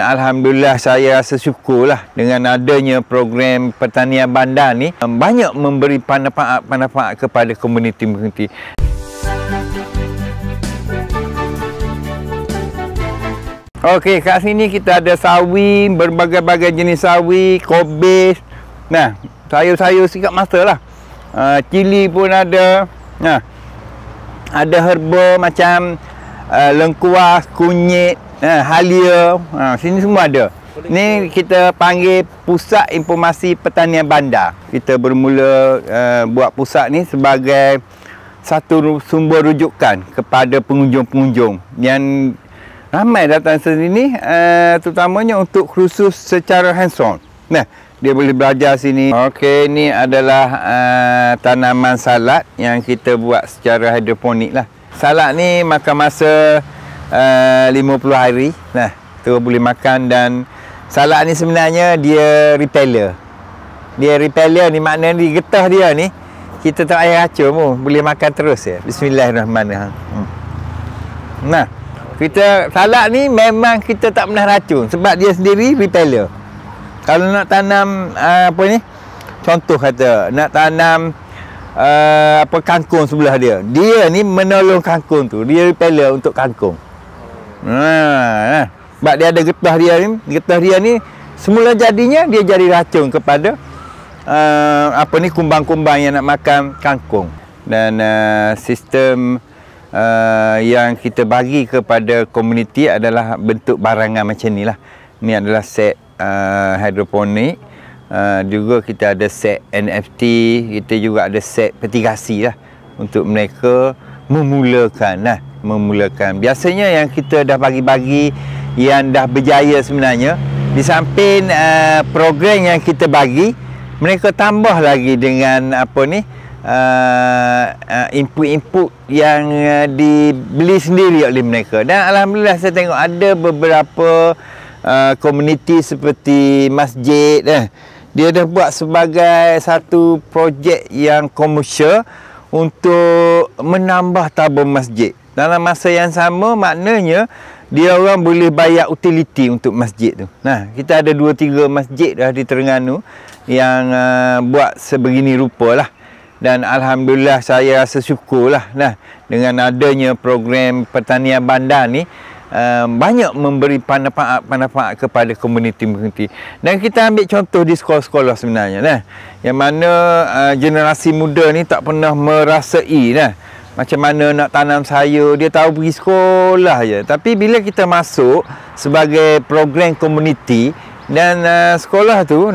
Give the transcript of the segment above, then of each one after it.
Alhamdulillah, saya rasa syukurlah dengan adanya program pertanian bandar ni banyak memberi manfaat kepada komuniti. Okey, kat sini kita ada sawi, berbagai-bagai jenis sawi, kobis. Nah, sayur-sayur sikat masa lah. Cili pun ada. Nah, ada herba macam lengkuas, kunyit, halia, sini semua ada. Ni kita panggil Pusat Informasi Pertanian Bandar. Kita bermula buat pusat ni sebagai satu sumber rujukan kepada pengunjung-pengunjung yang ramai datang sini, terutamanya untuk khusus secara hands-on. Nah, dia boleh belajar sini. Okey, ni adalah tanaman salad yang kita buat secara hidroponik lah. Salad ni makan masa 50 hari. Nah, tu boleh makan. Dan salad ni sebenarnya dia repeller. Dia repeller ni maknanya di getah dia ni kita tak payah racun pun, boleh makan terus ya. Bismillahirrahmanirrahim. Nah, kita salad ni memang kita tak pernah racun sebab dia sendiri repeller. Kalau nak tanam apa ni? Contoh kata nak tanam kangkung sebelah dia. Dia ni menolong kangkung tu. Dia repeller untuk kangkung. Sebab dia ada getah dia ni. Getah dia ni semula jadinya dia jadi racun kepada kumbang-kumbang yang nak makan kangkung. Dan sistem yang kita bagi kepada komuniti adalah bentuk barangan macam ni lah. Ni adalah set hidroponik. Juga kita ada set NFT. Kita juga ada set petigasi lah untuk mereka memulakan. Biasanya yang kita dah bagi-bagi yang dah berjaya sebenarnya, di samping program yang kita bagi, mereka tambah lagi dengan input-input yang dibeli sendiri oleh mereka. Dan alhamdulillah saya tengok ada beberapa komuniti seperti masjid, dia dah buat sebagai satu projek yang komersial untuk menambah tabung masjid. Dalam masa yang sama, maknanya dia orang boleh bayar utiliti untuk masjid tu. Nah, kita ada 2-3 masjid dah di Terengganu yang buat sebegini rupa lah. Dan alhamdulillah saya rasa syukurlah dengan adanya program pertanian bandar ni banyak memberi manfaat kepada komuniti. Dan kita ambil contoh di sekolah-sekolah sebenarnya yang mana generasi muda ni tak pernah merasai macam mana nak tanam sayur. Dia tahu pergi sekolah je. Tapi bila kita masuk sebagai program komuniti dan sekolah tu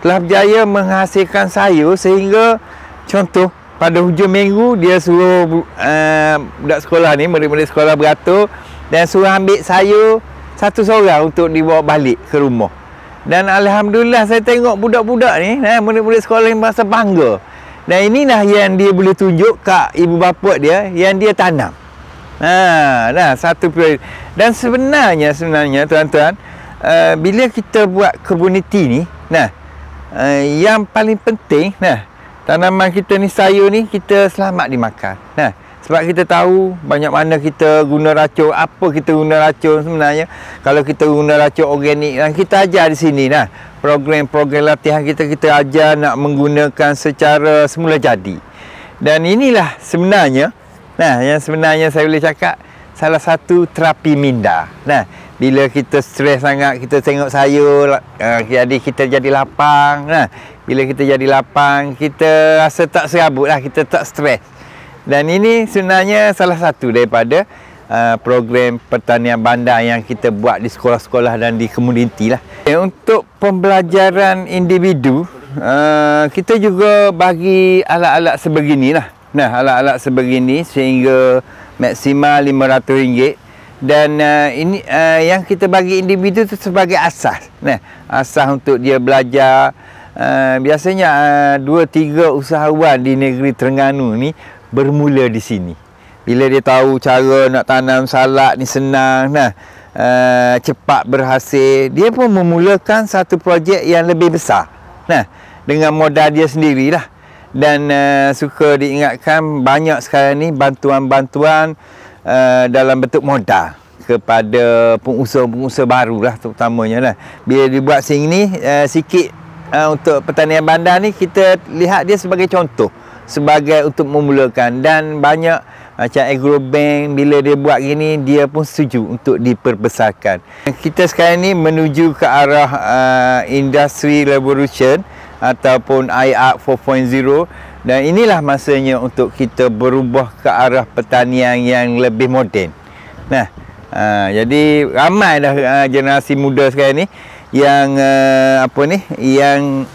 telah berjaya menghasilkan sayur sehingga contoh pada hujung minggu dia suruh budak sekolah ni, murid-murid sekolah beratur dan suruh ambil sayur satu seorang untuk dibawa balik ke rumah. Dan alhamdulillah saya tengok budak-budak ni, murid-murid sekolah ni merasa bangga. Dan inilah yang dia boleh tunjuk kat ibu bapa dia yang dia tanam. Satu periode. Dan sebenarnya tuan-tuan, bila kita buat komuniti ni, yang paling penting, tanaman kita ni, sayur ni, kita selamat dimakan. Sebab kita tahu banyak mana kita guna racun. Apa kita guna racun sebenarnya? Kalau kita guna racun organik, dan kita ajar di sini program-program latihan kita ajar nak menggunakan secara semula jadi. Dan inilah sebenarnya yang sebenarnya saya boleh cakap salah satu terapi minda. Bila kita stres sangat, kita tengok sayur, jadi kita jadi lapang. Bila kita jadi lapang, kita rasa tak serabut lah, kita tak stres. Dan ini sebenarnya salah satu daripada program pertanian bandar yang kita buat di sekolah-sekolah dan di komuniti lah. Untuk pembelajaran individu, kita juga bagi alat-alat sebegini lah. Alat-alat sebegini sehingga maksimal RM500. Dan ini yang kita bagi individu tu sebagai asas. Asas untuk dia belajar. Biasanya 2-3 usahawan di negeri Terengganu ni bermula di sini. Bila dia tahu cara nak tanam salad ni senang, cepat berhasil, dia pun memulakan satu projek yang lebih besar. Dengan modal dia sendirilah. Dan suka diingatkan banyak sekarang ni bantuan-bantuan dalam bentuk modal. kepada pengusaha-pengusaha baru lah terutamanya lah. Bila dibuat sini sikit untuk pertanian bandar ni, kita lihat dia sebagai contoh, sebagai untuk memulakan. Dan banyak macam Agrobank bila dia buat gini, dia pun setuju untuk diperbesarkan. Kita sekarang ni menuju ke arah Industry Revolution ataupun IR 4.0, dan inilah masanya untuk kita berubah ke arah pertanian yang lebih moden. Nah, jadi ramai dah generasi muda sekarang ni yang yang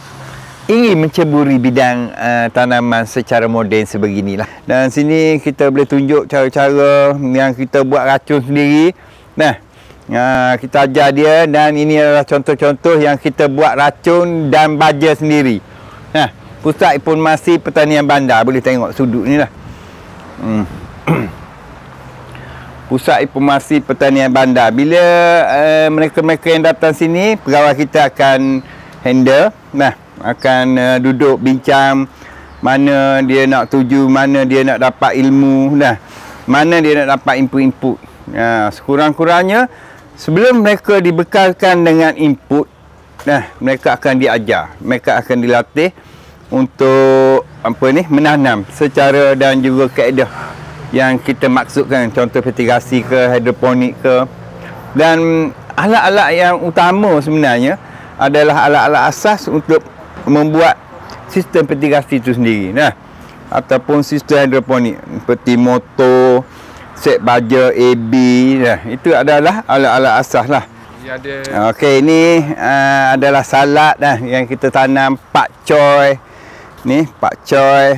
ingin menceburi bidang tanaman secara moden sebeginilah. Dan sini kita boleh tunjuk cara-cara yang kita buat racun sendiri. Nah, kita ajar dia, dan ini adalah contoh-contoh yang kita buat racun dan baja sendiri. Nah, Pusat Informasi Pertanian Bandar, boleh tengok sudut ni lah. Pusat Informasi Pertanian Bandar. Bila mereka-mereka yang datang sini, pegawai kita akan handle. Nah, akan duduk bincang mana dia nak tuju, mana dia nak dapat ilmu, nah, mana dia nak dapat input-input. Sekurang-kurangnya sebelum mereka dibekalkan dengan input, nah, mereka akan diajar, mereka akan dilatih untuk menanam secara dan juga kaedah yang kita maksudkan, contoh fertigasi ke, hidroponik ke. Dan alat-alat yang utama sebenarnya adalah alat-alat asas untuk membuat sistem fertigasi itu sendiri, nah, ataupun sistem hidroponik seperti motor, set baja, AB, nah, itu adalah alat-alat asas lah. Okey, ini adalah salad dah yang kita tanam, pak choy. Ni pak choy.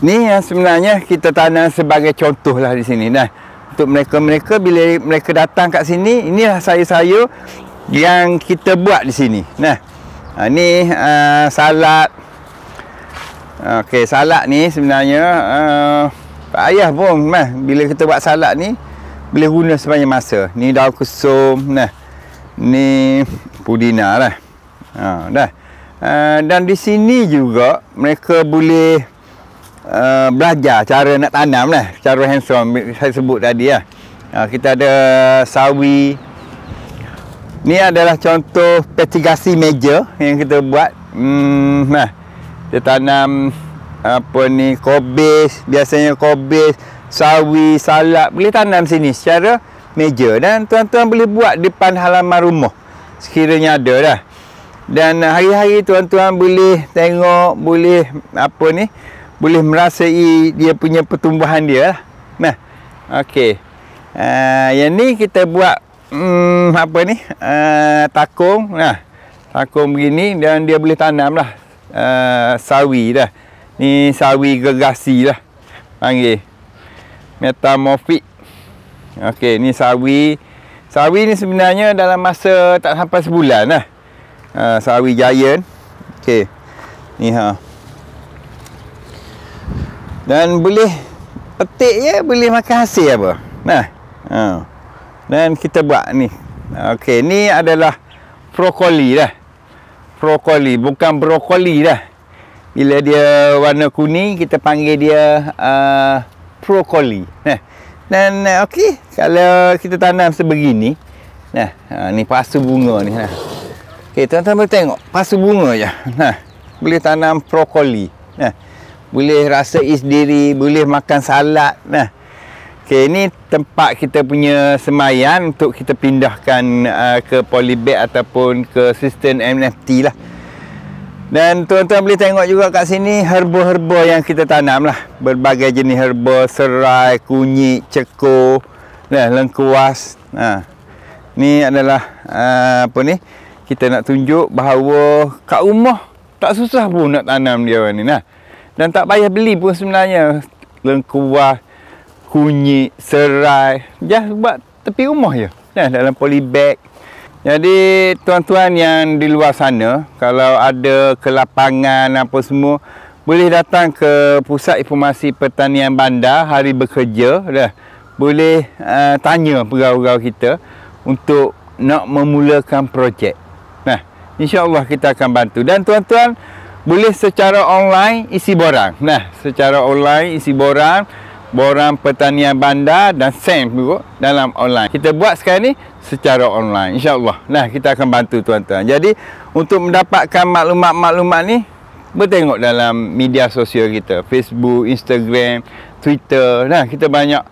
Ni yang sebenarnya kita tanam sebagai contoh lah di sini. Nah, untuk mereka-mereka bila mereka datang kat sini, inilah sayur-sayur yang kita buat di sini. Nah, ni salad. Okey, salad ni sebenarnya tak payah pun, bila kita buat salad ni boleh guna sepanjang masa. Ni daun kesum, nah. Ni pudina lah. Dah. Dan di sini juga mereka boleh belajar cara nak tanam lah, cara hands-on saya sebut tadi lah. Kita ada sawi. Ni adalah contoh fertigasi meja yang kita buat. Nah, kita tanam kobis, biasanya kobis, sawi, salad boleh tanam sini secara meja, dan tuan-tuan boleh buat depan halaman rumah sekiranya ada dah. Dan hari-hari tuan-tuan boleh tengok, boleh boleh merasai dia punya pertumbuhan dia lah. Nah, okey. Yang ni kita buat takung. Nah, takung begini, dan dia boleh tanam lah sawi dah. Ni sawi gergasi lah panggil, metamorfik. Okey, ni sawi. Sawi ni sebenarnya dalam masa tak sampai sebulan lah. Sawi giant. Okey. Ni dan boleh petik je, boleh makan hasil apa. Nah. Dan kita buat ni. Okey, ni adalah brokoli dah. Brokoli, bukan brokoli dah. Bila dia warna kuning, kita panggil dia brokoli. Nah. Dan okey, kalau kita tanam sebegini, nah, ni pasu bunga ni. Nah. Okey, tuan-tuan boleh tengok pasu bunga je. Nah, boleh tanam brokoli. Nah, boleh rasai sendiri, boleh makan salad. Nah. Okey, ini tempat kita punya semayan untuk kita pindahkan ke polybag ataupun ke sistem NFT lah. Dan tuan-tuan boleh tengok juga kat sini herba-herba yang kita tanam lah. Berbagai jenis herba, serai, kunyit, cekor, lengkuas. Ni adalah kita nak tunjuk bahawa kat rumah tak susah pun nak tanam dia ni. Dan tak payah beli pun sebenarnya. Lengkuas, kunyit, serai, just buat tepi rumah je. Dalam polybag. Jadi tuan-tuan yang di luar sana, kalau ada kelapangan apa semua, boleh datang ke Pusat Informasi Pertanian Bandar hari bekerja dah. Boleh tanya pegawai kita untuk nak memulakan projek. Nah, insya-Allah kita akan bantu. Dan tuan-tuan boleh secara online isi borang. Nah, secara online isi borang borang pertanian bandar dan sains juga dalam online. Kita buat sekarang ni secara online, insya-Allah. Nah, kita akan bantu tuan-tuan. Jadi untuk mendapatkan maklumat-maklumat ni, bertengok dalam media sosial kita, Facebook, Instagram, Twitter. Nah, kita banyak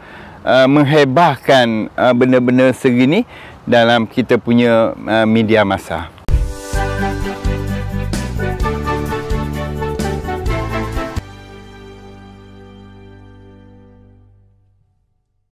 menghebahkan benda-benda segini dalam kita punya media massa.